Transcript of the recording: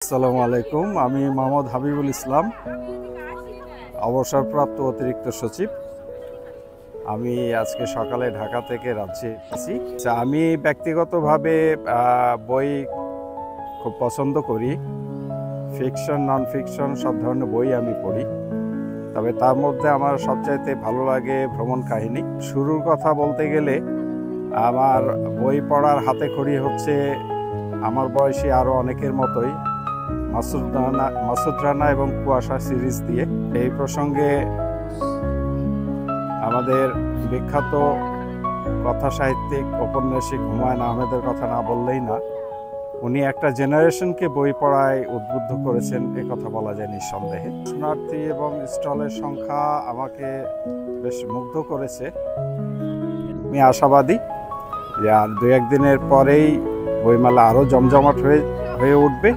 আসসালামু আলাইকুম। আমি মোহাম্মদ হাবিবুল ইসলাম, অবসরপ্রাপ্ত অতিরিক্ত সচিব। আমি আজকে সকালে ঢাকা থেকে রাজ্যে এসেছি। আমি ব্যক্তিগতভাবে বই খুব পছন্দ করি। ফিকশন, নন ফিকশন সব ধরনের বই আমি পড়ি। তবে তার মধ্যে আমার সবচাইতে ভালো লাগে ভ্রমণ কাহিনী। শুরুর কথা বলতে গেলে আমার বই পড়ার হাতেখড়ি হচ্ছে আমার বয়সী আরও অনেকের মতোই মাসুদ রানা এবং কুয়াশা সিরিজ দিয়ে। এই প্রসঙ্গে আমাদের বিখ্যাত কথা সাহিত্যিক ঔপন্যাসিক হুমায়ুন আহমেদের কথা না বললেই না। উনি একটা জেনারেশনকে বই পড়ায় উদ্বুদ্ধ করেছেন, এ কথা বলা যায় নিঃসন্দেহে। দর্শনার্থী এবং স্টলের সংখ্যা আমাকে বেশ মুগ্ধ করেছে। আমি আশাবাদী যে আর দু একদিনের পরেই বইমেলা আরও জমজমাট হয়ে উঠবে।